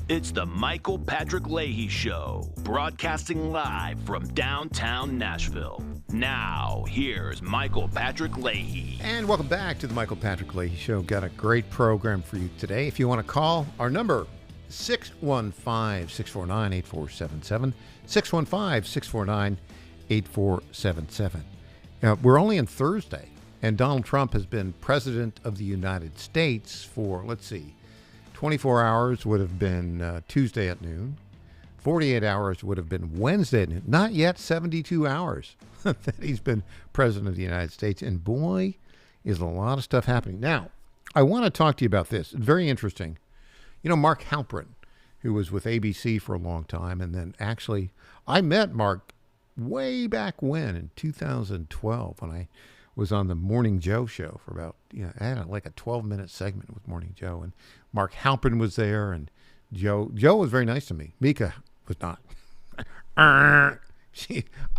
It's the Michael Patrick Leahy Show, broadcasting live from downtown Nashville. Now, here's Michael Patrick Leahy. And welcome back to the Michael Patrick Leahy Show. Got a great program for you today. If you want to call, our number, 615-649-8477, 615-649-8477. We're only on Thursday, and Donald Trump has been president of the United States for, 24 hours would have been Tuesday at noon. 48 hours would have been Wednesday at noon. Not yet 72 hours that he's been president of the United States. And boy, is a lot of stuff happening. Now, I want to talk to you about this. Very interesting. You know, Mark Halperin, who was with ABC for a long time. And then actually, I met Mark way back when, in 2012, when I was on the Morning Joe show for about, I had like a 12-minute segment with Morning Joe. And Mark Halperin was there, and Joe was very nice to me. Mika was not.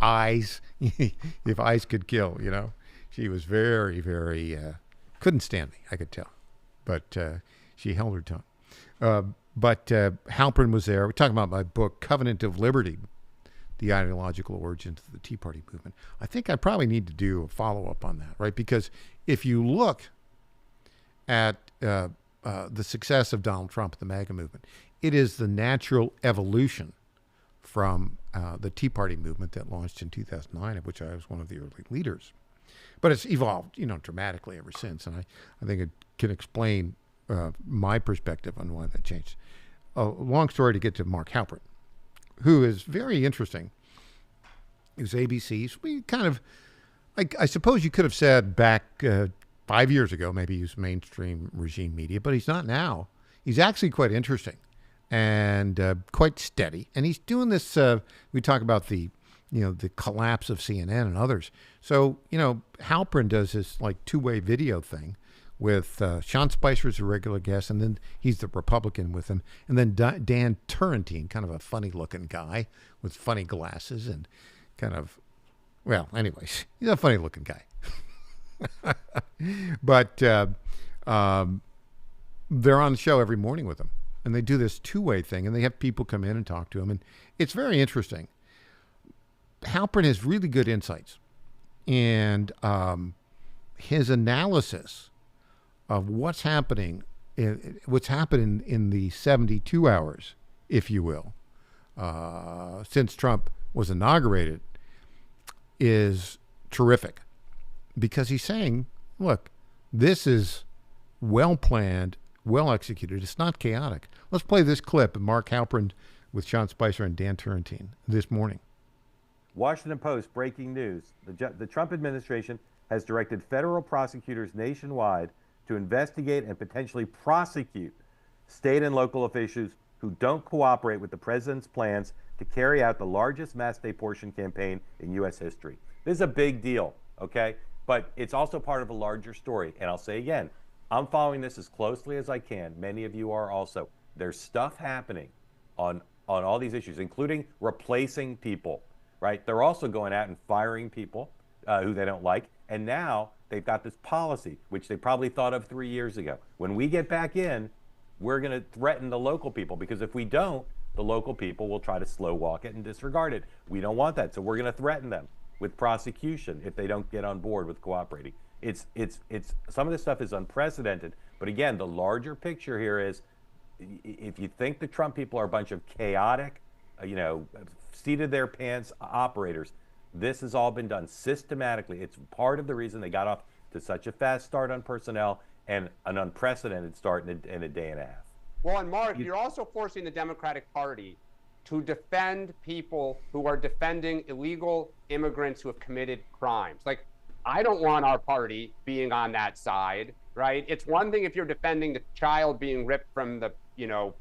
Eyes, if eyes could kill, She was very, very, couldn't stand me, I could tell. But she held her tongue. But Halperin was there. We're talking about my book, Covenant of Liberty, the ideological origins of the Tea Party movement. I think I probably need to do a follow-up on that, right? Because if you look at the success of Donald Trump, the MAGA movement, it is the natural evolution from the Tea Party movement that launched in 2009, of which I was one of the early leaders. But it's evolved, dramatically ever since. And I think it can explain my perspective on why that changed. A long story to get to Mark Halperin, who is very interesting. He was ABC's. We kind of, I suppose you could have said back 5 years ago, maybe he was mainstream regime media, but he's not now. He's actually quite interesting and quite steady. And he's doing this, we talk about the collapse of CNN and others. So, Halperin does this two-way video thing with Sean Spicer as a regular guest, and then he's the Republican with him. And then Dan Turrentine, kind of a funny-looking guy with funny glasses and anyways, he's a funny-looking guy. But they're on the show every morning with him, and they do this two-way thing, and they have people come in and talk to him, and it's very interesting. Halperin has really good insights, and his analysis of what's happening in the 72 hours, if you will, since Trump was inaugurated, is terrific, because he's saying, look, this is well planned, well executed. It's not chaotic. Let's play this clip of Mark Halperin with Sean Spicer and Dan Turrentine this morning. Washington Post breaking news. The Trump administration has directed federal prosecutors nationwide to investigate and potentially prosecute state and local officials who don't cooperate with the president's plans to carry out the largest mass deportation campaign in U.S. history. This is a big deal, okay? But it's also part of a larger story. And I'll say again, I'm following this as closely as I can. Many of you are also. There's stuff happening on all these issues, including replacing people, right? They're also going out and firing people who they don't like. And now they've got this policy, which they probably thought of 3 years ago. When we get back in, we're going to threaten the local people, because if we don't, the local people will try to slow walk it and disregard it. We don't want that. So we're going to threaten them with prosecution if they don't get on board with cooperating. It's some of this stuff is unprecedented. But again, the larger picture here is, if you think the Trump people are a bunch of chaotic, seat of their pants operators, this has all been done systematically. It's part of the reason they got off to such a fast start on personnel and an unprecedented start in a day and a half. Well, and Mark, you're also forcing the Democratic Party to defend people who are defending illegal immigrants who have committed crimes. I don't want our party being on that side, right? It's one thing if you're defending the child being ripped from the,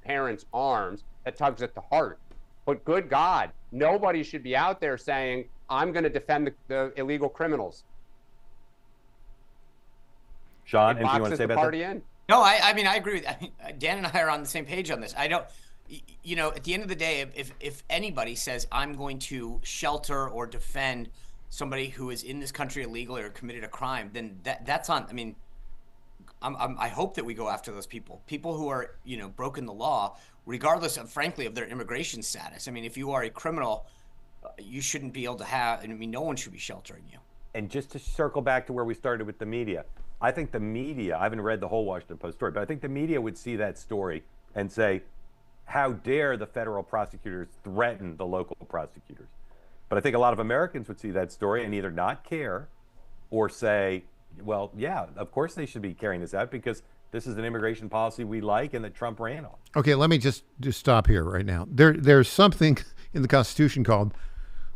parents' arms, that tugs at the heart. But good God, nobody should be out there saying, I'm going to defend the illegal criminals. Sean, anything you want to say about that? No, I mean, I agree with Dan and I are on the same page on this. I don't, at the end of the day, if anybody says I'm going to shelter or defend somebody who is in this country illegally or committed a crime, then that's on, I hope that we go after those people who are, broken the law, regardless of, frankly, of their immigration status. I mean, if you are a criminal, you shouldn't be able to no one should be sheltering you. And just to circle back to where we started with the media, I think the media, I haven't read the whole Washington Post story, but I think the media would see that story and say, how dare the federal prosecutors threaten the local prosecutors? But I think a lot of Americans would see that story and either not care or say, well, yeah, of course they should be carrying this out because this is an immigration policy we like and that Trump ran on. Okay, let me just stop here right now. There's something in the Constitution called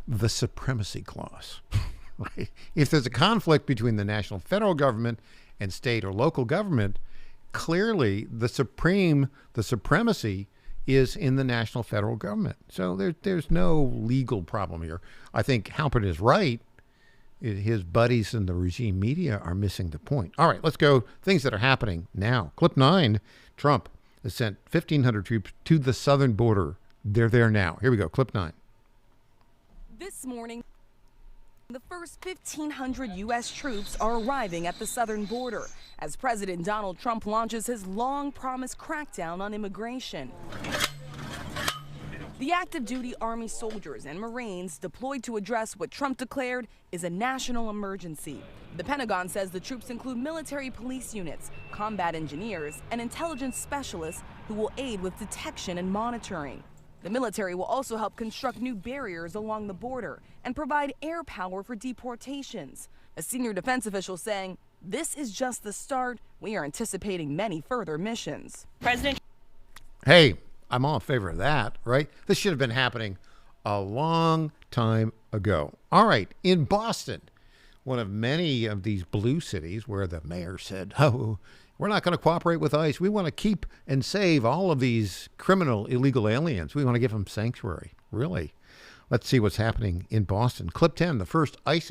the Supremacy Clause. Right? If there's a conflict between the national federal government and state or local government, clearly the supremacy is in the national federal government. So there's no legal problem here. I think Halpern is right. His buddies in the regime media are missing the point. All right, let's go. Things that are happening now. Clip 9, Trump has sent 1,500 troops to the southern border. They're there now. Here we go. Clip 9. This morning, the first 1,500 U.S. troops are arriving at the southern border as President Donald Trump launches his long-promised crackdown on immigration. The active duty Army soldiers and Marines deployed to address what Trump declared is a national emergency. The Pentagon says the troops include military police units, combat engineers, and intelligence specialists who will aid with detection and monitoring. The military will also help construct new barriers along the border and provide air power for deportations. A senior defense official saying, "This is just the start. We are anticipating many further missions." Hey, I'm all in favor of that, right? This should have been happening a long time ago. All right, in Boston, one of many of these blue cities where the mayor said, oh, we're not going to cooperate with ICE. We want to keep and save all of these criminal illegal aliens. We want to give them sanctuary. Really? Let's see what's happening in Boston. Clip 10, the first ICE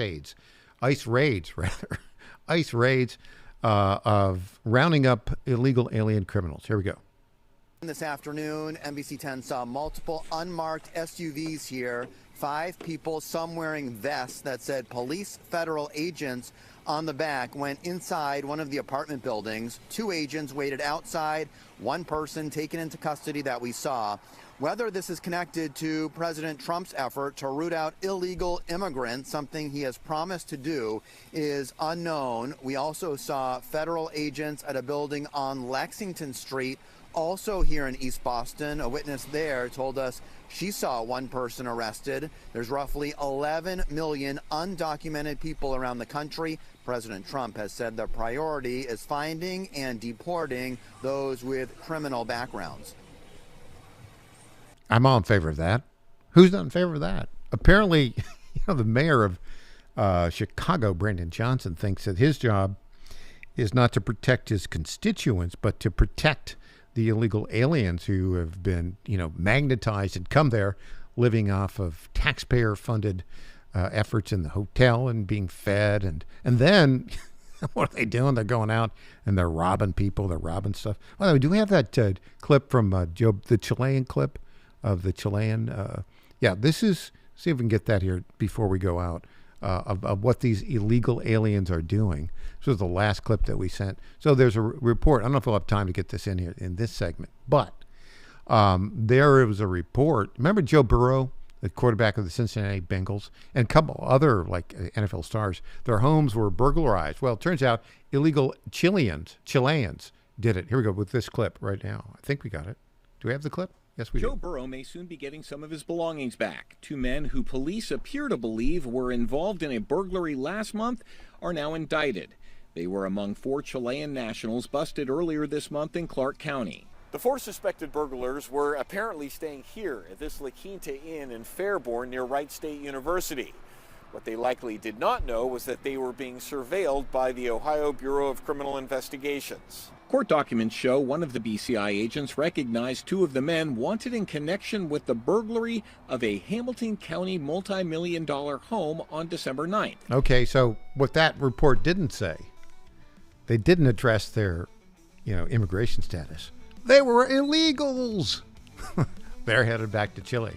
raids of rounding up illegal alien criminals. Here we go. This afternoon, NBC 10 saw multiple unmarked SUVs here. 5 people, some wearing vests that said police federal agents on the back, went inside one of the apartment buildings. 2 agents waited outside, 1 person taken into custody that we saw. Whether this is connected to President Trump's effort to root out illegal immigrants, something he has promised to do, is unknown. We also saw federal agents at a building on Lexington Street, also here in East Boston. A witness there told us she saw 1 person arrested. There's roughly 11 million undocumented people around the country. President Trump has said the priority is finding and deporting those with criminal backgrounds. I'm all in favor of that. Who's not in favor of that? Apparently, the mayor of Chicago, Brandon Johnson, thinks that his job is not to protect his constituents, but to protect the illegal aliens who have been, magnetized and come there living off of taxpayer-funded efforts in the hotel and being fed. And then what are they doing? They're going out and they're robbing people. They're robbing stuff. By the way, do we have that clip from the Chilean clip of the Chilean? This is, see if we can get that here before we go out. Of what these illegal aliens are doing. This was the last clip that we sent. So there's a report. I don't know if we'll have time to get this in here in this segment, but there was a report. Remember Joe Burrow, the quarterback of the Cincinnati Bengals, and a couple other NFL stars? Their homes were burglarized. Well, it turns out illegal Chileans did it. Here we go with this clip right now. I think we got it. Do we have the clip? Yes, we do. Joe Burrow may soon be getting some of his belongings back. 2 men who police appear to believe were involved in a burglary last month are now indicted. They were among 4 Chilean nationals busted earlier this month in Clark County. The 4 suspected burglars were apparently staying here at this La Quinta Inn in Fairborn near Wright State University. What they likely did not know was that they were being surveilled by the Ohio Bureau of Criminal Investigations. Court documents show one of the BCI agents recognized 2 of the men wanted in connection with the burglary of a Hamilton County multi-million-dollar home on December 9th. Okay, so what that report didn't say, they didn't address their, immigration status. They were illegals. They're headed back to Chile.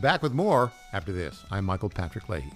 Back with more after this. I'm Michael Patrick Leahy.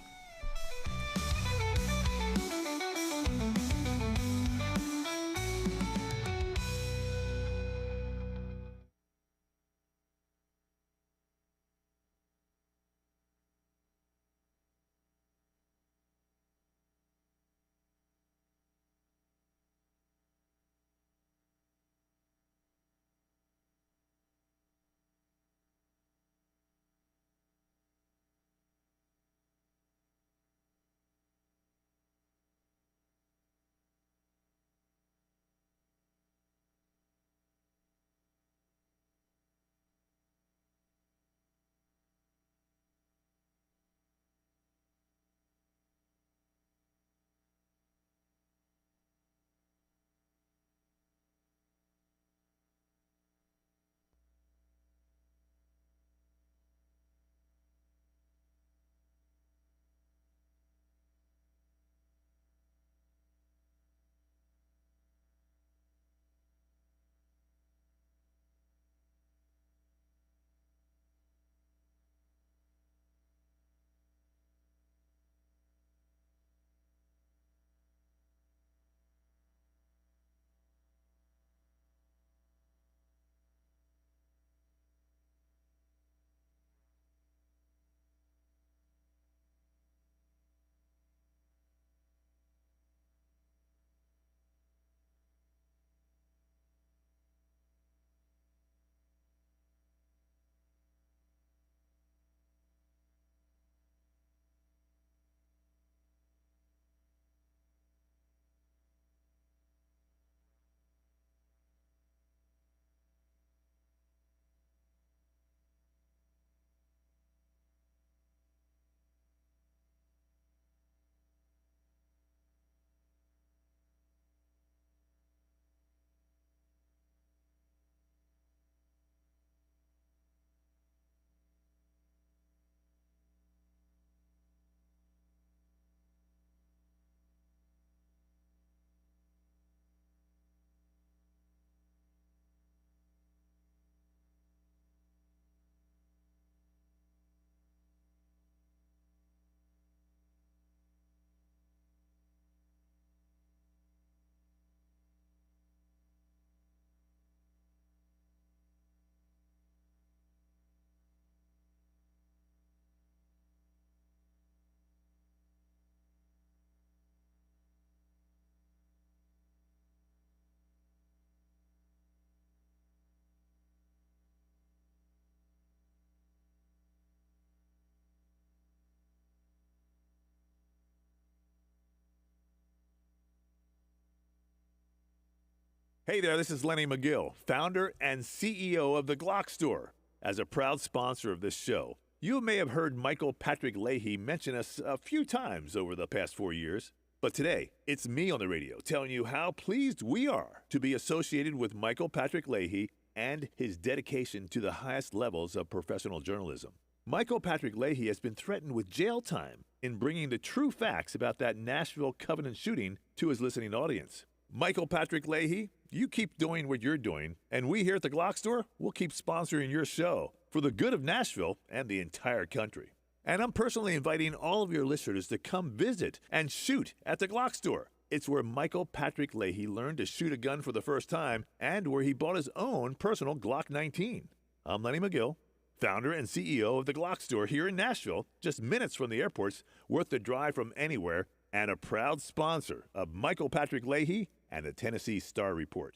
Hey there, this is Lenny McGill, founder and CEO of The Glock Store. As a proud sponsor of this show, you may have heard Michael Patrick Leahy mention us a few times over the past 4 years. But today, it's me on the radio telling you how pleased we are to be associated with Michael Patrick Leahy and his dedication to the highest levels of professional journalism. Michael Patrick Leahy has been threatened with jail time in bringing the true facts about that Nashville Covenant shooting to his listening audience. Michael Patrick Leahy, you keep doing what you're doing, and we here at the Glock Store will keep sponsoring your show for the good of Nashville and the entire country. And I'm personally inviting all of your listeners to come visit and shoot at the Glock Store. It's where Michael Patrick Leahy learned to shoot a gun for the first time and where he bought his own personal Glock 19. I'm Lenny McGill, founder and CEO of the Glock Store here in Nashville, just minutes from the airports, worth the drive from anywhere, and a proud sponsor of Michael Patrick Leahy and the Tennessee Star Report.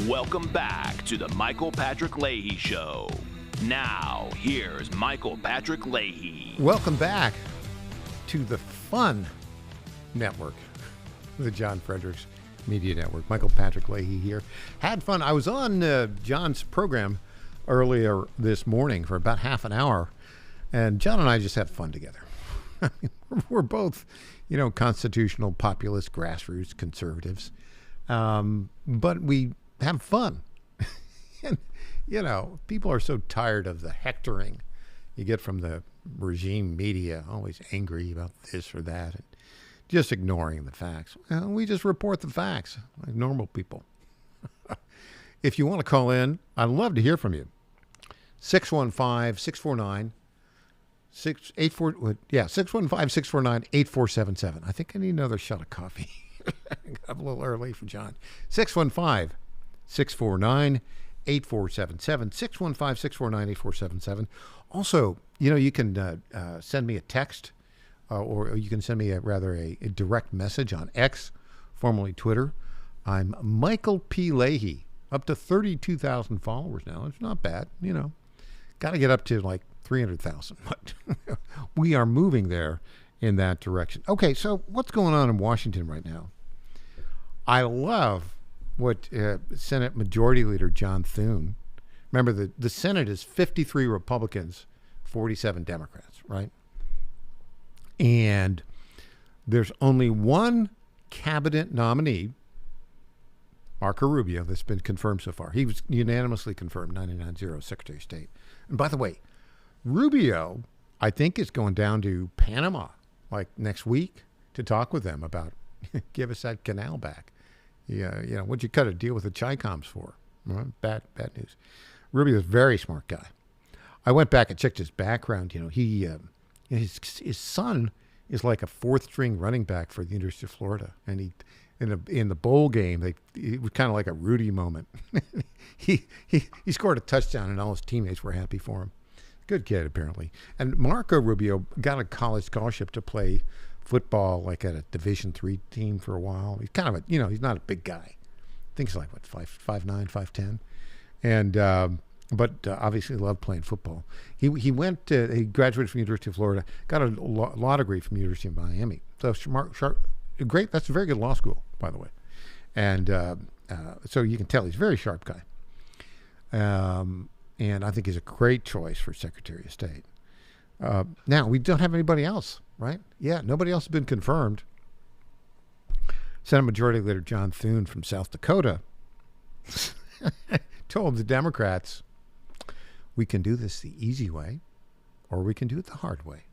Welcome back to the Michael Patrick Leahy Show. Now, here's Michael Patrick Leahy. Welcome back to the Fun Network, the John Fredericks Media Network. Michael Patrick Leahy here. Had fun. I was on John's program earlier this morning for about half an hour, and John and I just had fun together. I mean, we're both, constitutional, populist, grassroots conservatives, but we have fun. And, people are so tired of the hectoring you get from the regime media, always angry about this or that, and just ignoring the facts. Well, we just report the facts like normal people. If you want to call in, I'd love to hear from you. 615-649 615-649-8477. I think I need another shot of coffee. I'm a little early for John. 615-649-8477. 615-649-8477. Also, you can send me a text, or you can send me a direct message on X, formerly Twitter. I'm Michael P. Leahy, up to 32,000 followers now. It's not bad, Got to get up to like 300,000, but we are moving there in that direction. Okay, so what's going on in Washington right now? I love what Senate Majority Leader John Thune, remember the Senate is 53 Republicans, 47 Democrats, right? And there's only one cabinet nominee, Marco Rubio, that's been confirmed so far. He was unanimously confirmed, 99-0, Secretary of State. And by the way, Rubio, I think, is going down to Panama like next week to talk with them about give us that canal back. Yeah, what'd you cut a deal with the Chi-Coms for? Well, bad news. Rubio's a very smart guy. I went back and checked his background. His son is like a fourth-string running back for the University of Florida, and he in the bowl game, it was kind of like a Rudy moment. he scored a touchdown, and all his teammates were happy for him. Good kid, apparently. And Marco Rubio got a college scholarship to play football, like at a Division III team for a while. He's kind of he's not a big guy. I think he's like, 5'9", 5'10", and but obviously loved playing football. He graduated from the University of Florida, got a law degree from the University of Miami. So great. That's a very good law school, by the way. And so you can tell he's a very sharp guy. And I think he's a great choice for Secretary of State. Now, we don't have anybody else, right? Yeah, nobody else has been confirmed. Senate Majority Leader John Thune from South Dakota told the Democrats, we can do this the easy way, or we can do it the hard way.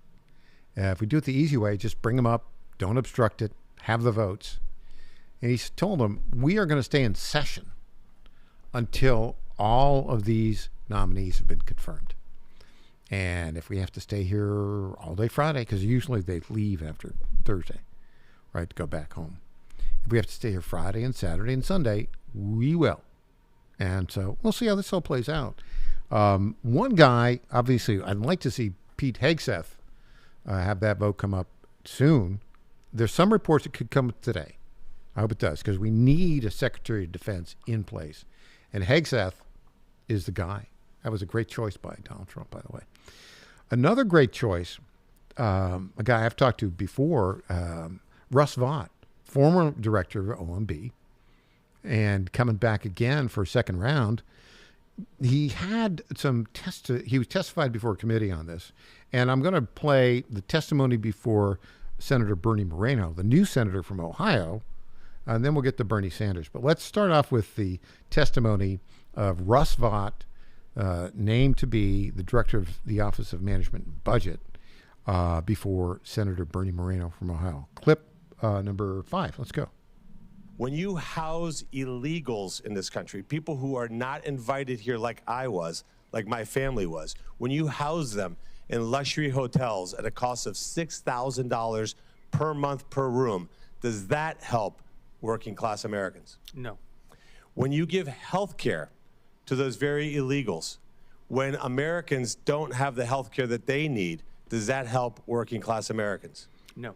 If we do it the easy way, just bring them up, don't obstruct it, have the votes. And he told them, we are going to stay in session until all of these nominees have been confirmed. And if we have to stay here all day Friday, because usually they leave after Thursday, right, to go back home. If we have to stay here Friday and Saturday and Sunday, we will. And so we'll see how this all plays out. One guy, obviously, I'd like to see Pete Hegseth have that vote come up soon. There's some reports it could come today. I hope it does, because we need a Secretary of Defense in place. And Hegseth is the guy. That was a great choice by Donald Trump, by the way. Another great choice, a guy I've talked to before, Russ Vought, former director of OMB, and coming back again for a second round. He had he was testified before a committee on this, and I'm going to play the testimony before Senator Bernie Moreno, the new senator from Ohio, and then we'll get to Bernie Sanders. But let's start off with the testimony of Russ Vought, named to be the director of the Office of Management and Budget, before Senator Bernie Moreno from Ohio. Clip number 5. Let's go. When you house illegals in this country, people who are not invited here like I was, like my family was, when you house them in luxury hotels at a cost of $6,000 per month per room, does that help working class Americans? No. When you give health care to those very illegals, when Americans don't have the health care that they need, does that help working class Americans? No.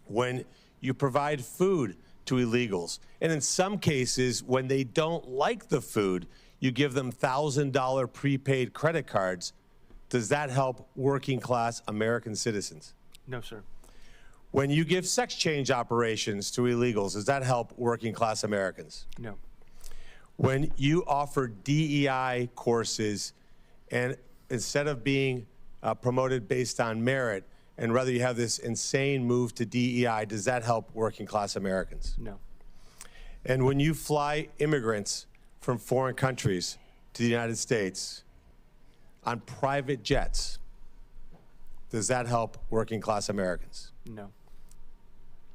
When you provide food to illegals, and in some cases, when they don't like the food, you give them $1,000 prepaid credit cards, does that help working class American citizens? No, sir. When you give sex change operations to illegals, does that help working class Americans? No. When you offer DEI courses, and instead of being promoted based on merit, and rather you have this insane move to DEI, does that help working class Americans? No. And when you fly immigrants from foreign countries to the United States on private jets, does that help working class Americans? No.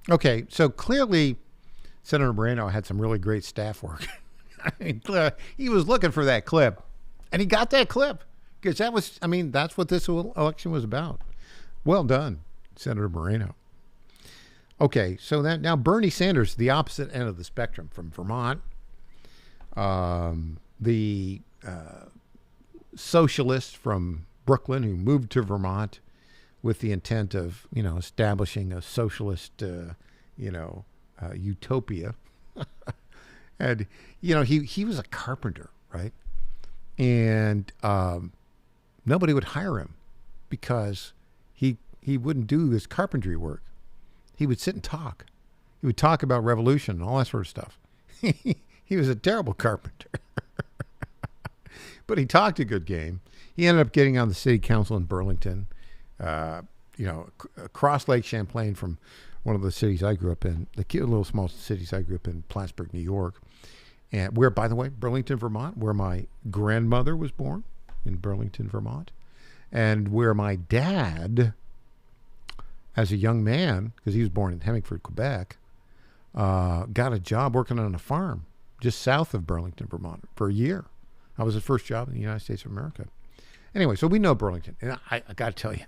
Okay, so clearly Senator Moreno had some really great staff work. I mean, he was looking for that clip, and he got that clip, because that's what this election was about. Well done, Senator Moreno. Okay, so now Bernie Sanders, the opposite end of the spectrum, from Vermont, the socialist from Brooklyn who moved to Vermont with the intent of, establishing a socialist, utopia. And, he was a carpenter, right? And nobody would hire him because he wouldn't do his carpentry work. He would sit and talk. He would talk about revolution and all that sort of stuff. He was a terrible carpenter. But he talked a good game. He ended up getting on the city council in Burlington, across Lake Champlain from one of the cities I grew up in, the little small cities I grew up in, Plattsburgh, New York. And where, by the way, Burlington, Vermont, where my grandmother was born, in Burlington, Vermont. And where my dad, as a young man, because he was born in Hemingford, Quebec, got a job working on a farm just south of Burlington, Vermont, for a year. That was his first job in the United States of America. Anyway, so we know Burlington. And I got to tell you,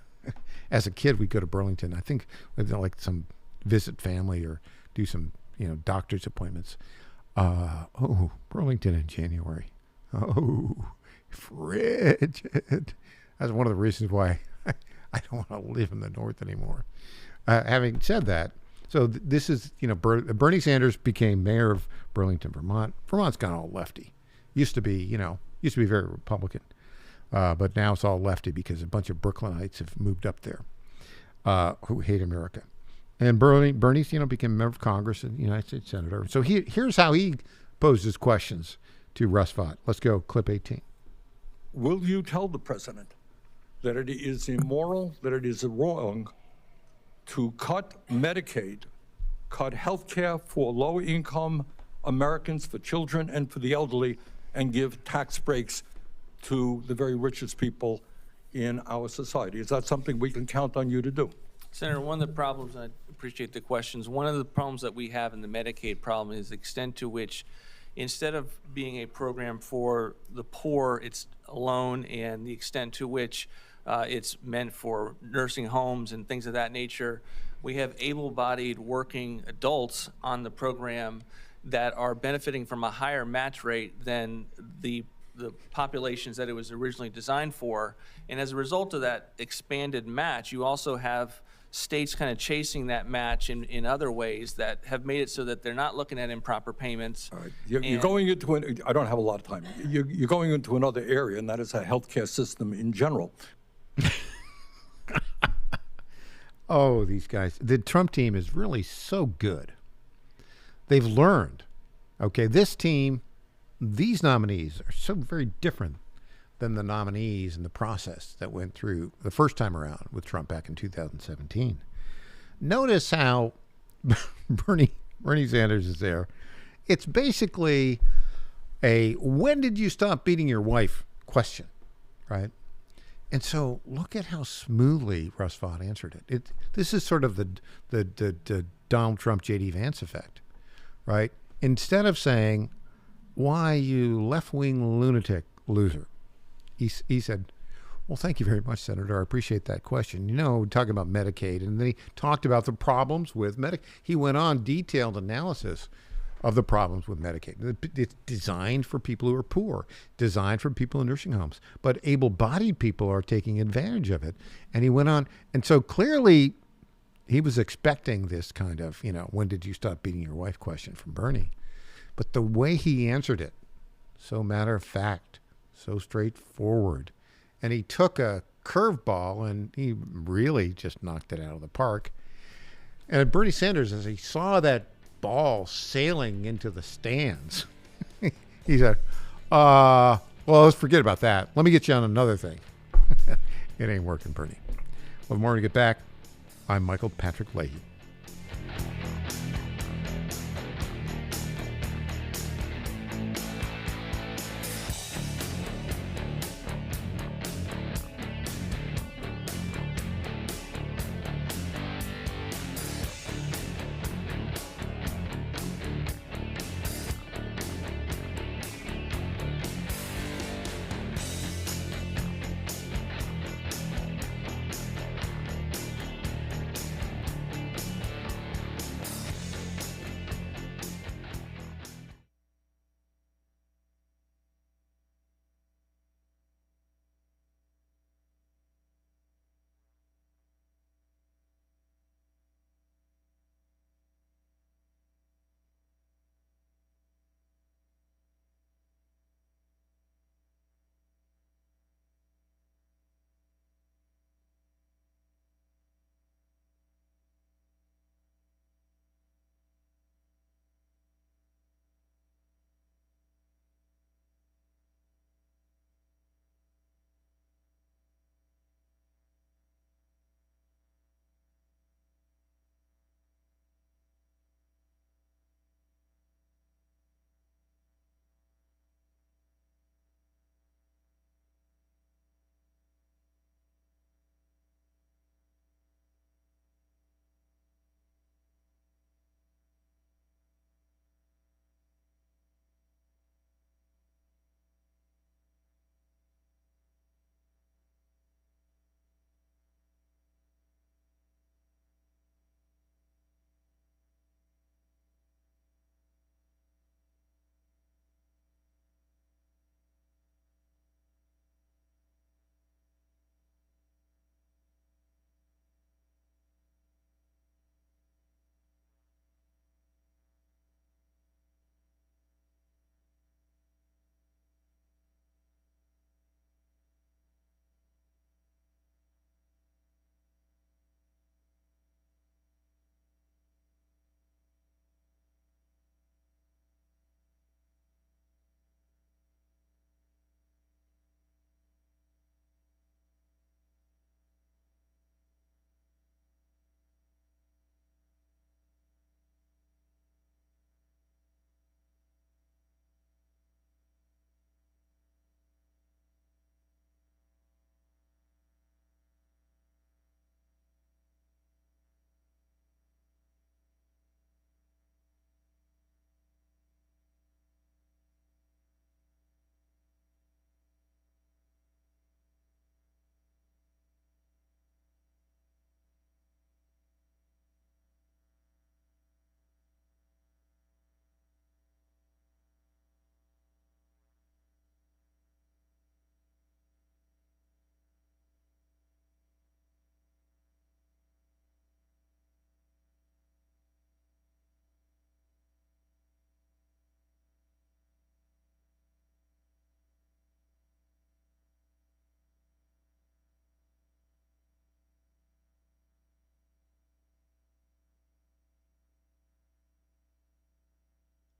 as a kid, we'd go to Burlington. I think we'd like some visit family or do some, doctor's appointments. Burlington in January. Oh, frigid. That's one of the reasons why I don't want to live in the North anymore. Having said that, so this is, Bernie Sanders became mayor of Burlington, Vermont. Vermont's gone all lefty. Used to be very Republican. But now it's all lefty because a bunch of Brooklynites have moved up there who hate America. And Bernie's, became a member of Congress and United States Senator. So here's how he posed his questions to Russ Vought. Let's go, clip 18. Will you tell the president that it is immoral, that it is wrong to cut Medicaid, cut health care for low-income Americans, for children, and for the elderly, and give tax breaks to the very richest people in our society? Is that something we can count on you to do? Senator, one of the problems, and I appreciate the questions, one of the problems that we have in the Medicaid problem is the extent to which, instead of being a program for the poor, it's alone, and the extent to which it's meant for nursing homes and things of that nature. We have able-bodied working adults on the program that are benefiting from a higher match rate than the populations that it was originally designed for. And as a result of that expanded match, you also have states kind of chasing that match in other ways that have made it so that they're not looking at improper payments. All right. You're going into I don't have a lot of time. You're going into another area, and that is a healthcare system in general. Oh, these guys. The Trump team is really so good. They've learned. Okay, this team, these nominees are so very different than the nominees and the process that went through the first time around with Trump back in 2017. Notice how Bernie Sanders is there. It's basically a when did you stop beating your wife question, right? And so look at how smoothly Russ Vought answered it. This is sort of the Donald Trump, J.D. Vance effect, right? Instead of saying, why, you left-wing lunatic loser, he said, well, thank you very much, Senator. I appreciate that question. Talking about Medicaid, and then he talked about the problems with Medicaid. He went on detailed analysis of the problems with Medicaid. It's designed for people who are poor, designed for people in nursing homes, but able-bodied people are taking advantage of it. And he went on, and so clearly he was expecting this kind of, when did you stop beating your wife question from Bernie. But the way he answered it, so matter of fact, so straightforward, and he took a curveball and he really just knocked it out of the park. And Bernie Sanders, as he saw that ball sailing into the stands, he said, well, let's forget about that. Let me get you on another thing. It ain't working, Bernie. Well, more to get back. I'm Michael Patrick Leahy.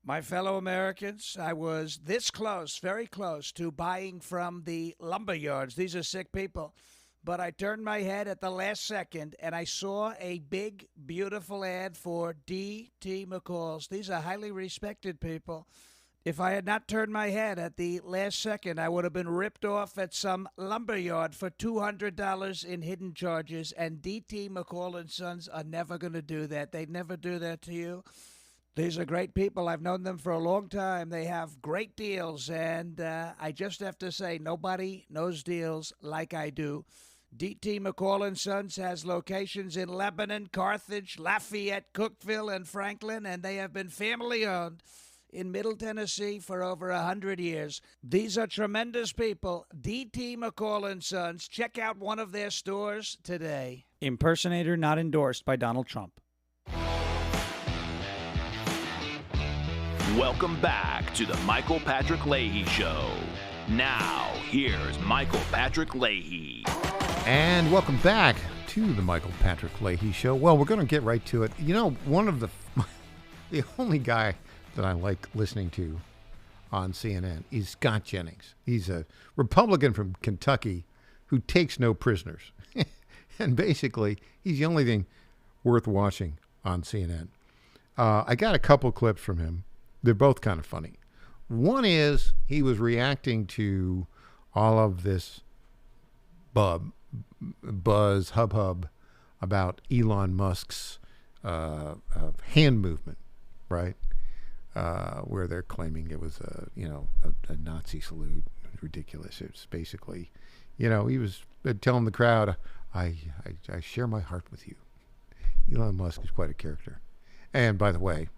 My fellow Americans, I was this close, very close, to buying from the lumber yards. These are sick people. But I turned my head at the last second, and I saw a big, beautiful ad for D.T. McCall's. These are highly respected people. If I had not turned my head at the last second, I would have been ripped off at some lumber yard for $200 in hidden charges, and D.T. McCall and Sons are never going to do that. They'd never do that to you. These are great people. I've known them for a long time. They have great deals, and I just have to say, nobody knows deals like I do. D.T. McCall & Sons has locations in Lebanon, Carthage, Lafayette, Cookeville, and Franklin, and they have been family-owned in Middle Tennessee for over 100 years. These are tremendous people. D.T. McCall & Sons. Check out one of their stores today. Impersonator not endorsed by Donald Trump. Welcome back to the Michael Patrick Leahy Show. Now, here's Michael Patrick Leahy. And welcome back to the Michael Patrick Leahy Show. Well, we're going to get right to it. You know, one of the only guy that I like listening to on CNN is Scott Jennings. He's a Republican from Kentucky who takes no prisoners. And basically, he's the only thing worth watching on CNN. I got a couple clips from him. They're both kind of funny. One is he was reacting to all of this buzz, hubbub about Elon Musk's hand movement, right? Where they're claiming it was a Nazi salute. Ridiculous. It's basically, he was telling the crowd, I share my heart with you. Elon Musk is quite a character. And by the way,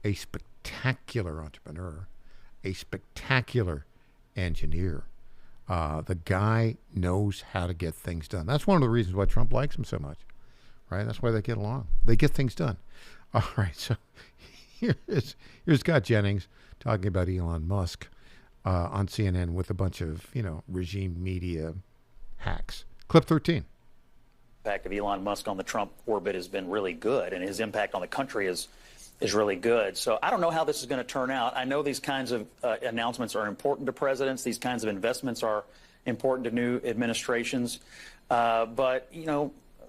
a spectacular entrepreneur, a spectacular engineer. The guy knows how to get things done. That's one of the reasons why Trump likes him so much, right? That's why they get along. They get things done. All right, so here's Scott Jennings talking about Elon Musk on CNN with a bunch of, regime media hacks. Clip 13. Impact of Elon Musk on the Trump orbit has been really good, and his impact on the country is really good. So I don't know how this is going to turn out. I know these kinds of announcements are important to presidents. These kinds of investments are important to new administrations. But,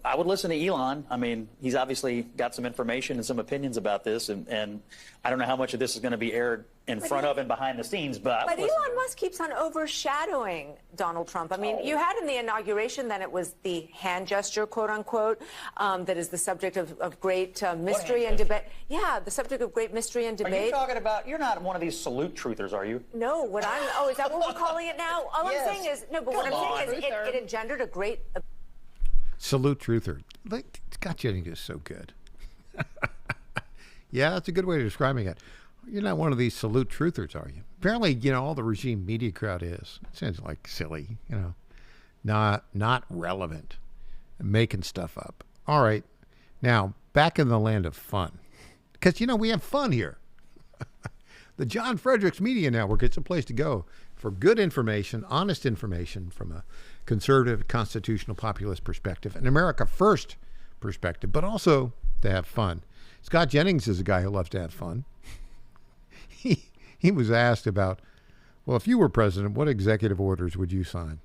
I would listen to Elon. I mean, he's obviously got some information and some opinions about this, and I don't know how much of this is going to be aired in front of and behind the scenes. But Elon Musk keeps on overshadowing Donald Trump. I mean, you had in the inauguration, then it was the hand gesture, quote unquote, that is the subject of great mystery and debate. Yeah, the subject of great mystery and debate. Are you talking about, you're not one of these salute truthers, are you? No, is that what we're calling it now? All I'm saying is, it engendered a great... Salute truther. Scott Jennings is so good. Yeah, that's a good way of describing it. You're not one of these salute truthers, are you? Apparently, all the regime media crowd is. It sounds like silly, not relevant, making stuff up. All right, now back in the land of fun, because we have fun here. The John Fredericks Media Network, it's a place to go for good information, honest information from a conservative, constitutional, populist perspective, an America First perspective, but also to have fun. Scott Jennings is a guy who loves to have fun. He was asked about, well, if you were president, what executive orders would you sign?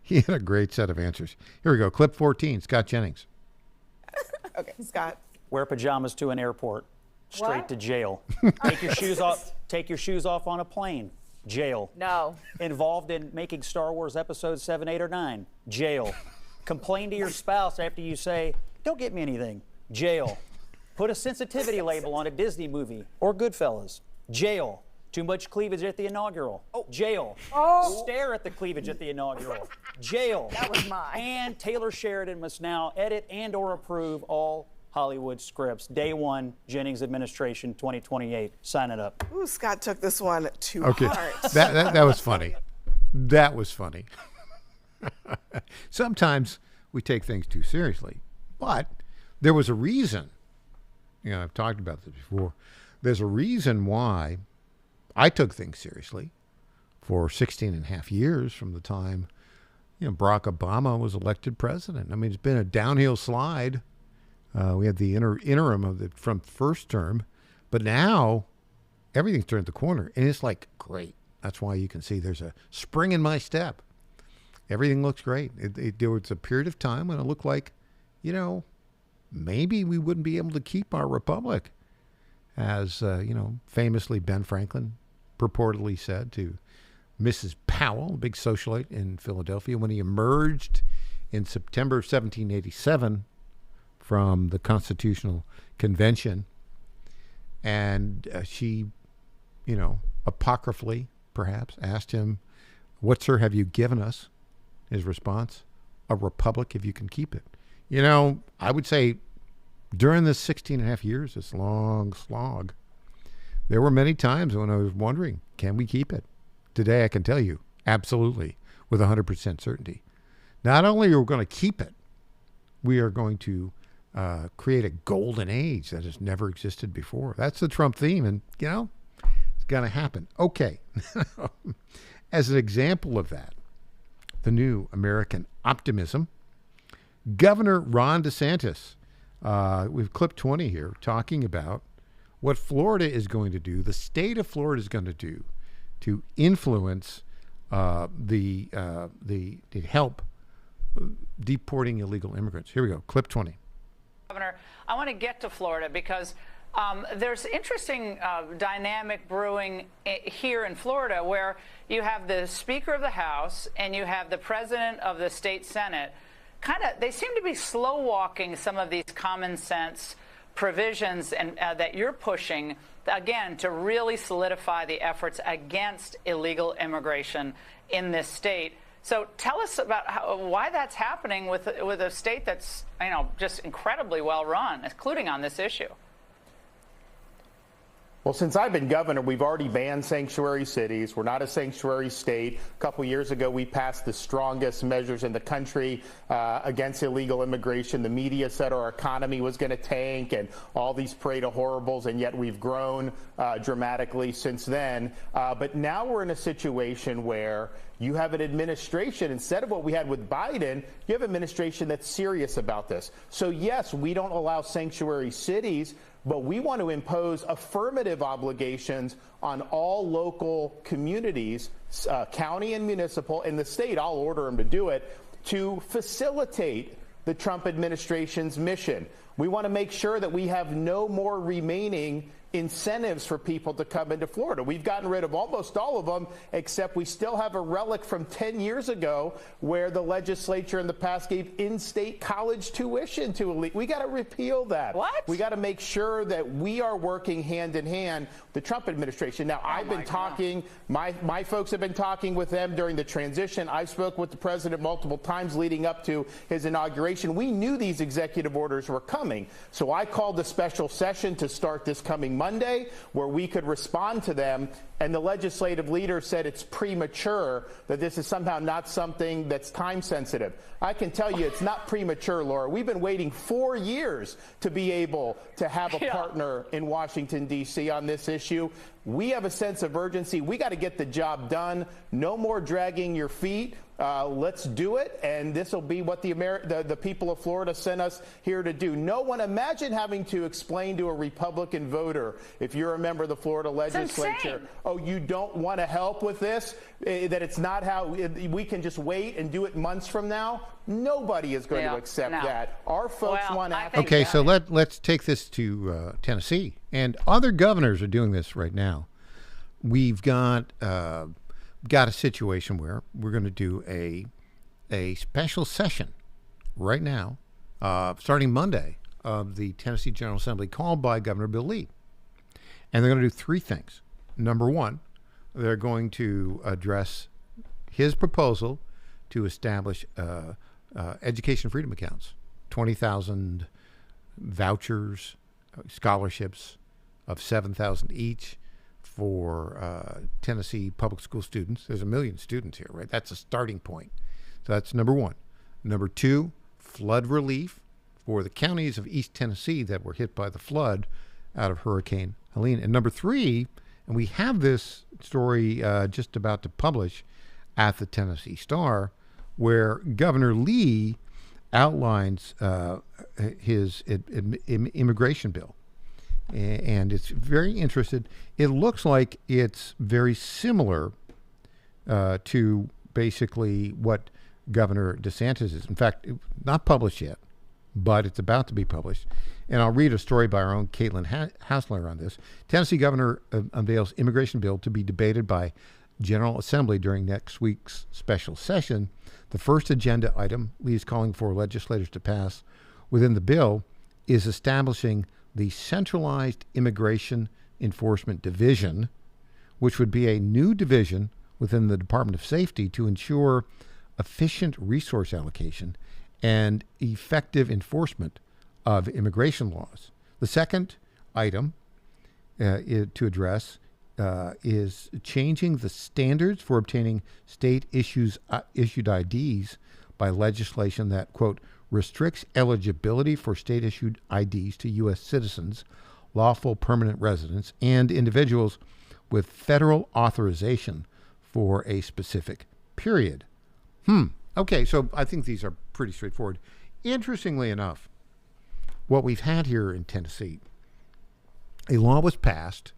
He had a great set of answers. Here we go. Clip 14, Scott Jennings. Okay, Scott. Wear pajamas to an airport. Straight to jail. Take your shoes off on a plane. Jail. No. Involved in making Star Wars episodes 7, 8, or 9. Jail. Complain to your spouse after you say, don't get me anything. Jail. Put a sensitivity label on a Disney movie or Goodfellas. Jail. Too much cleavage at the inaugural. Jail. Stare at the cleavage at the inaugural. Jail. That was mine. And Taylor Sheridan must now edit and or approve all Hollywood scripts. Day 1, Jennings administration, 2028. Sign it up. Ooh, Scott took this one to heart. That was funny. That was funny. Sometimes we take things too seriously, but there was a reason. I've talked about this before. There's a reason why I took things seriously for 16 and a half years from the time, Barack Obama was elected president. I mean, it's been a downhill slide. We had the interim from first term, But now everything's turned the corner, and it's like, great. That's why you can see there's a spring in my step. Everything looks great. There was a period of time when it looked like, maybe we wouldn't be able to keep our republic. As, famously Ben Franklin purportedly said to Mrs. Powell, a big socialite in Philadelphia, when he emerged in September of 1787 from the Constitutional Convention. And she, apocryphally, perhaps, asked him, "What, sir, have you given us?" His response, "A republic if you can keep it." I would say during this 16 and a half years, this long slog, there were many times when I was wondering, can we keep it? Today, I can tell you, absolutely, with 100% certainty. Not only are we going to keep it, we are going to create a golden age that has never existed before. That's the Trump theme, and, it's going to happen. Okay. As an example of that, the new American optimism, Governor Ron DeSantis, we've clip 20 here, talking about what Florida is going to do, the state of Florida is going to do to influence the help deporting illegal immigrants. Here we go, clip 20. Governor, I want to get to Florida because there's interesting dynamic brewing here in Florida where you have the Speaker of the House and you have the President of the State Senate. They seem to be slow walking some of these common sense provisions and that you're pushing, again, to really solidify the efforts against illegal immigration in this state. So tell us about why that's happening with a state that's, just incredibly well run, including on this issue. Well, since I've been governor, we've already banned sanctuary cities. We're not a sanctuary state. A couple years ago, we passed the strongest measures in the country against illegal immigration. The media said our economy was going to tank and all these parade of horribles, and yet we've grown dramatically since then. But now we're in a situation where you have an administration, instead of what we had with Biden, you have an administration that's serious about this. So yes, we don't allow sanctuary cities, but we want to impose affirmative obligations on all local communities, county and municipal, and the state, I'll order them to do it, to facilitate the Trump administration's mission. We want to make sure that we have no more remaining incentives for people to come into Florida. We've gotten rid of almost all of them, except we still have a relic from 10 years ago where the legislature in the past gave in-state college tuition to elite. We got to repeal that. What? We got to make sure that we are working hand in hand with the Trump administration. Now, I've been talking, my folks have been talking with them during the transition. I spoke with the president multiple times leading up to his inauguration. We knew these executive orders were coming, so I called a special session to start this coming Monday where we could respond to them, and the legislative leader said it's premature, that this is somehow not something that's time sensitive. I can tell you it's not premature, Laura. We've been waiting 4 years to be able to have a partner in Washington, D.C. on this issue. We have a sense of urgency. We got to get the job done. No more dragging your feet. Let's do it, and this will be what the people of Florida sent us here to do. No one, imagine having to explain to a Republican voter, if you're a member of the Florida legislature, oh, you don't want to help with this, that it's not how we can just wait and do it months from now. Nobody is going to accept that. Our folks want to. Okay, so let's take this to Tennessee, and other governors are doing this right now. We've got a situation where we're going to do a special session right now, starting Monday, of the Tennessee General Assembly called by Governor Bill Lee. And they're going to do three things. Number one, they're going to address his proposal to establish education freedom accounts, 20,000 vouchers, scholarships of 7,000 each for Tennessee public school students. There's 1 million students here, right? That's a starting point. So that's number one. Number two, flood relief for the counties of East Tennessee that were hit by the flood out of Hurricane Helene. And number three, and we have this story just about to publish at the Tennessee Star, where Governor Lee outlines his immigration bill. and it's very interested. It looks like it's very similar to basically what Governor DeSantis is. In fact, not published yet, but it's about to be published. And I'll read a story by our own Caitlin Hassler on this. Tennessee governor unveils immigration bill to be debated by General Assembly during next week's special session. The first agenda item Lee is calling for legislators to pass within the bill is establishing the Centralized Immigration Enforcement Division, which would be a new division within the Department of Safety to ensure efficient resource allocation and effective enforcement of immigration laws. The second item to address is changing the standards for obtaining state-issued IDs by legislation that, quote, restricts eligibility for state-issued IDs to U.S. citizens, lawful permanent residents, and individuals with federal authorization for a specific period. Okay, so I think these are pretty straightforward. Interestingly enough, what we've had here in Tennessee, a law was passed,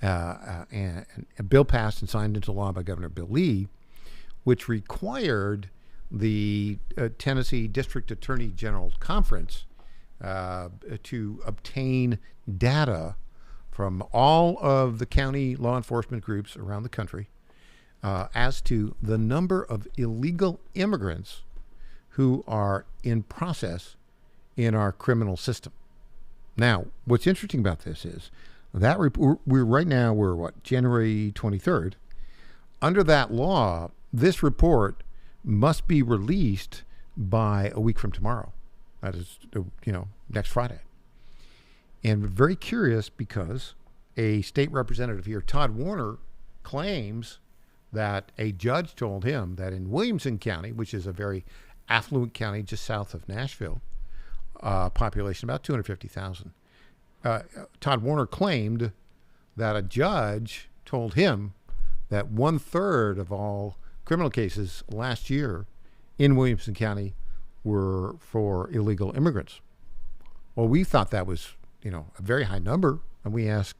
and a bill passed and signed into law by Governor Bill Leahy, which required the Tennessee District Attorney General Conference to obtain data from all of the county law enforcement groups around the country as to the number of illegal immigrants who are in process in our criminal system. Now, what's interesting about this is that we're January 23rd. Under that law, this report must be released by a week from tomorrow. That is, next Friday. And very curious because a state representative here, Todd Warner, claims that a judge told him that in Williamson County, which is a very affluent county just south of Nashville, population about 250,000, Todd Warner claimed that a judge told him that 1/3 of all criminal cases last year in Williamson County were for illegal immigrants. Well, we thought that was, a very high number, and we asked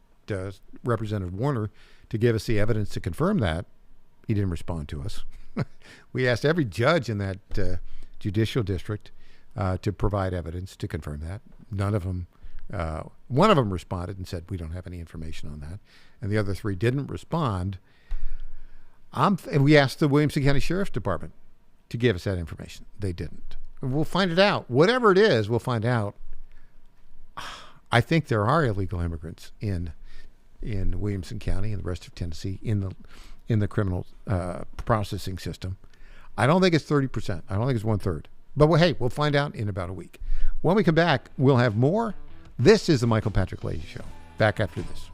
Representative Warner to give us the evidence to confirm that. He didn't respond to us. We asked every judge in that judicial district to provide evidence to confirm that. None of them. One of them responded and said, we don't have any information on that. And the other three didn't respond. We asked the Williamson County Sheriff's Department to give us that information. They didn't. We'll find it out. Whatever it is, we'll find out. I think there are illegal immigrants in Williamson County and the rest of Tennessee in the criminal processing system. I don't think it's 30%. I don't think it's 1/3. But we'll find out in about a week. When we come back, we'll have more. This is the Michael Patrick Leahy Show. Back after this.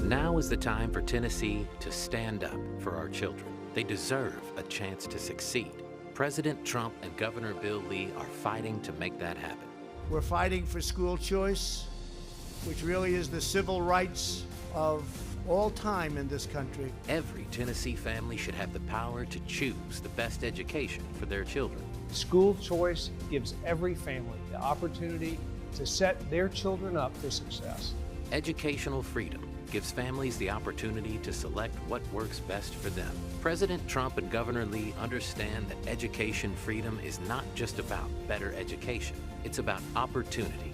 Now is the time for Tennessee to stand up for our children. They deserve a chance to succeed. President Trump and Governor Bill Lee are fighting to make that happen. We're fighting for school choice, which really is the civil rights of all time in this country. Every Tennessee family should have the power to choose the best education for their children. School choice gives every family the opportunity to set their children up for success. Educational freedom gives families the opportunity to select what works best for them. President Trump and Governor Lee understand that education freedom is not just about better education. It's about opportunity.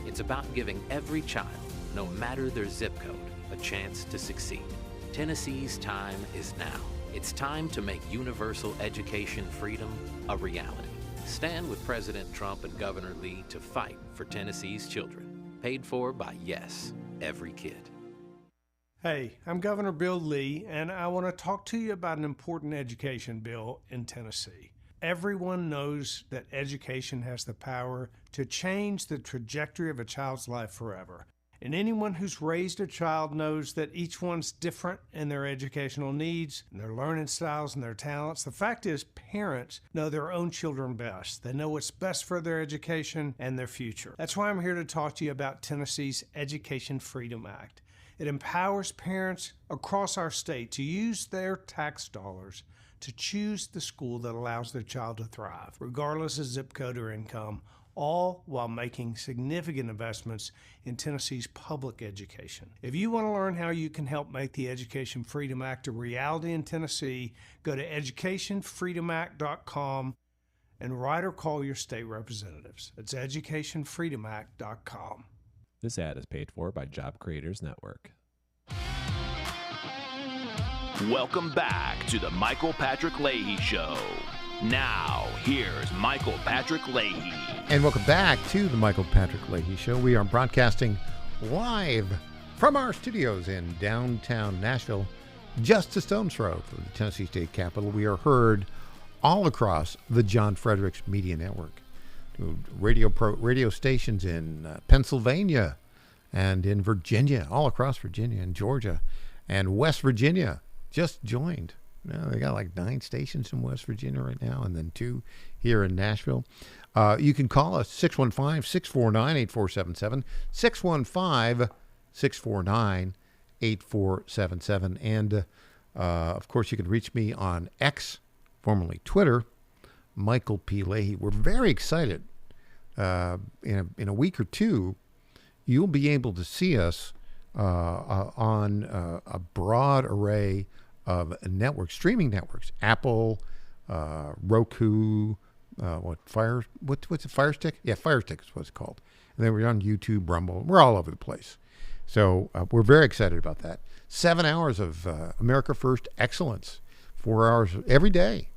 It's about giving every child, no matter their zip code, a chance to succeed. Tennessee's time is now. It's time to make universal education freedom a reality. Stand with President Trump and Governor Lee to fight for Tennessee's children. Paid for by Yes, Every Kid. Hey, I'm Governor Bill Lee, and I want to talk to you about an important education bill in Tennessee. Everyone knows that education has the power to change the trajectory of a child's life forever. And anyone who's raised a child knows that each one's different in their educational needs, and their learning styles, and their talents. The fact is, parents know their own children best. They know what's best for their education and their future. That's why I'm here to talk to you about Tennessee's Education Freedom Act. It empowers parents across our state to use their tax dollars to choose the school that allows their child to thrive, regardless of zip code or income, all while making significant investments in Tennessee's public education. If you want to learn how you can help make the Education Freedom Act a reality in Tennessee, go to educationfreedomact.com and write or call your state representatives. It's educationfreedomact.com. This ad is paid for by Job Creators Network. Welcome back to the Michael Patrick Leahy Show. Now, here's Michael Patrick Leahy. And welcome back to the Michael Patrick Leahy Show. We are broadcasting live from our studios in downtown Nashville, just a stone's throw from the Tennessee State Capitol. We are heard all across the John Fredericks Media Network. Radio stations in Pennsylvania and in Virginia, all across Virginia and Georgia, and West Virginia just joined. They got like 9 stations in West Virginia right now, and then 2 here in Nashville. You can call us 615-649-8477, 615-649-8477. And, of course, you can reach me on X, formerly Twitter, Michael P. Leahy. We're very excited. In a week or two, you'll be able to see us on a broad array of networks, streaming networks, Apple, Roku, what's a Fire Stick? Yeah, Fire Stick is what it's called. And then we're on YouTube, Rumble. We're all over the place. So we're very excited about that. 7 hours of America First excellence, 4 hours every day.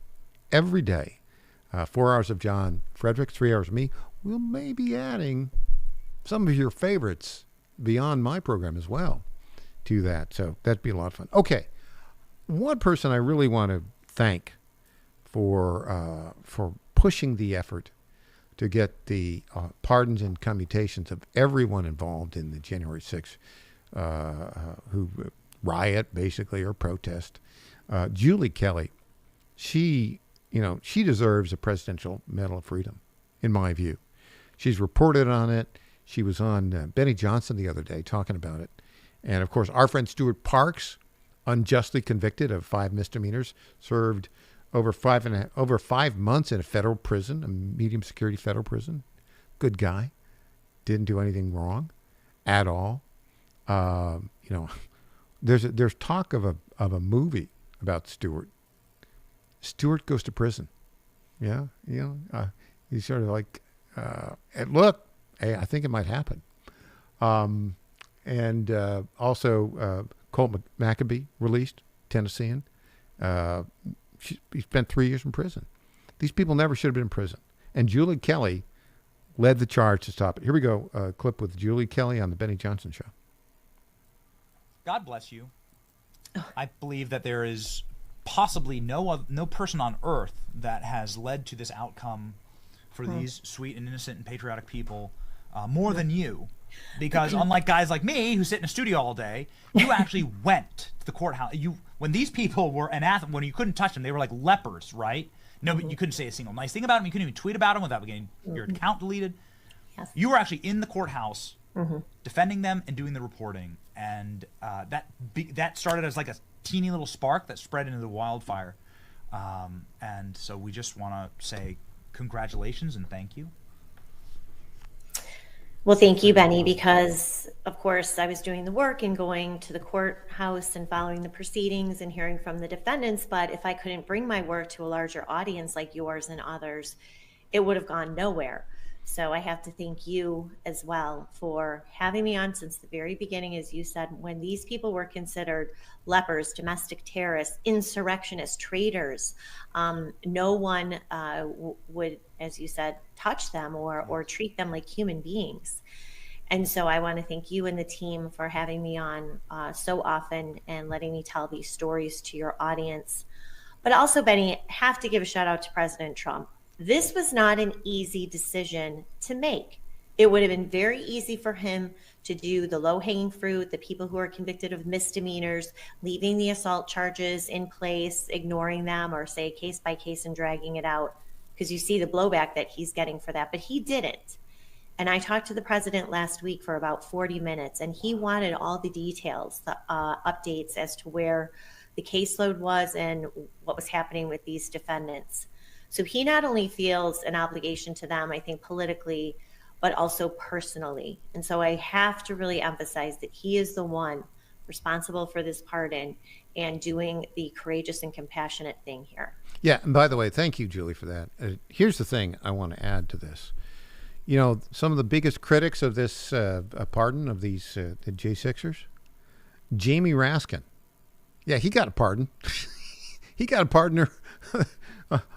4 hours of John Fredericks, 3 hours of me. We'll maybe adding some of your favorites beyond my program as well to that. So that'd be a lot of fun. Okay. One person I really want to thank for pushing the effort to get the pardons and commutations of everyone involved in the January 6th who riot, basically, or protest. Julie Kelly, she deserves a Presidential Medal of Freedom, in my view. She's reported on it. She was on Benny Johnson the other day talking about it. And, of course, our friend Stuart Parks, unjustly convicted of 5 misdemeanors, served over 5 months in a federal prison, a medium security federal prison. Good guy. Didn't do anything wrong at all. There's talk of a movie about Stuart. Stuart goes to prison. Yeah, he's sort of like, and look, hey, I think it might happen. And also Colt McCabe, released, Tennessean. He spent 3 years in prison. These people never should have been in prison. And Julie Kelly led the charge to stop it. Here we go, a clip with Julie Kelly on the Benny Johnson Show. God bless you. I believe that there is possibly no person on earth that has led to this outcome for these sweet and innocent and patriotic people more than you. Because unlike guys like me who sit in a studio all day, you actually went to the courthouse. When these people were anathema, when you couldn't touch them, they were like lepers, right? No, but you couldn't say a single nice thing about them. You couldn't even tweet about them without getting your account deleted. Yes. You were actually in the courthouse defending them and doing the reporting. And that started as like a teeny little spark that spread into the wildfire. And so we just want to say congratulations and thank you. Well, thank you, Benny, because, of course, I was doing the work and going to the courthouse and following the proceedings and hearing from the defendants. But if I couldn't bring my work to a larger audience like yours and others, it would have gone nowhere. So I have to thank you as well for having me on since the very beginning. As you said, when these people were considered lepers, domestic terrorists, insurrectionists, traitors, no one would, as you said, touch them or treat them like human beings. And so I want to thank you and the team for having me on so often and letting me tell these stories to your audience. But also, Benny, have to give a shout out to President Trump. This was not an easy decision to make. It would have been very easy for him to do the low-hanging fruit, the people who are convicted of misdemeanors, leaving the assault charges in place, ignoring them, or say case by case and dragging it out, because you see the blowback that he's getting for that. But he didn't. And I talked to the president last week for about 40 minutes, and he wanted all the details, the updates as to where the caseload was and what was happening with these defendants. So he not only feels an obligation to them, I think politically, but also personally. And so I have to really emphasize that he is the one responsible for this pardon and doing the courageous and compassionate thing here. Yeah, and by the way, thank you, Julie, for that. Here's the thing I want to add to this. You know, some of the biggest critics of this pardon of these the J6ers, Jamie Raskin. Yeah, he got a pardon. He got a pardon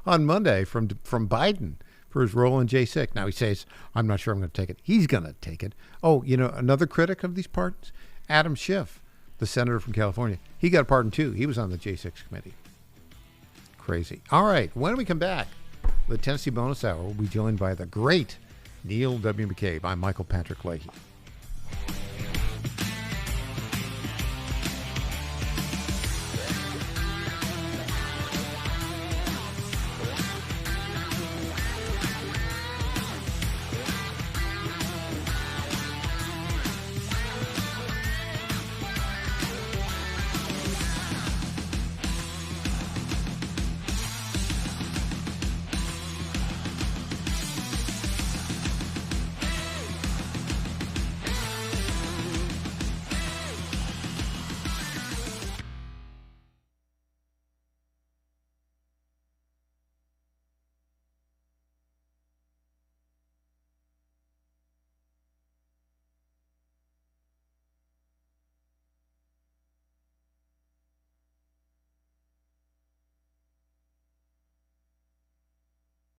on Monday from Biden for his role in J6. Now he says, I'm not sure I'm going to take it. He's going to take it. Oh, you know, another critic of these pardons, Adam Schiff, the senator from California. He got a pardon too. He was on the J6 committee. Crazy. All right. When we come back, the Tennessee Bonus Hour will be joined by the great Neil W. McCabe. I'm Michael Patrick Leahy.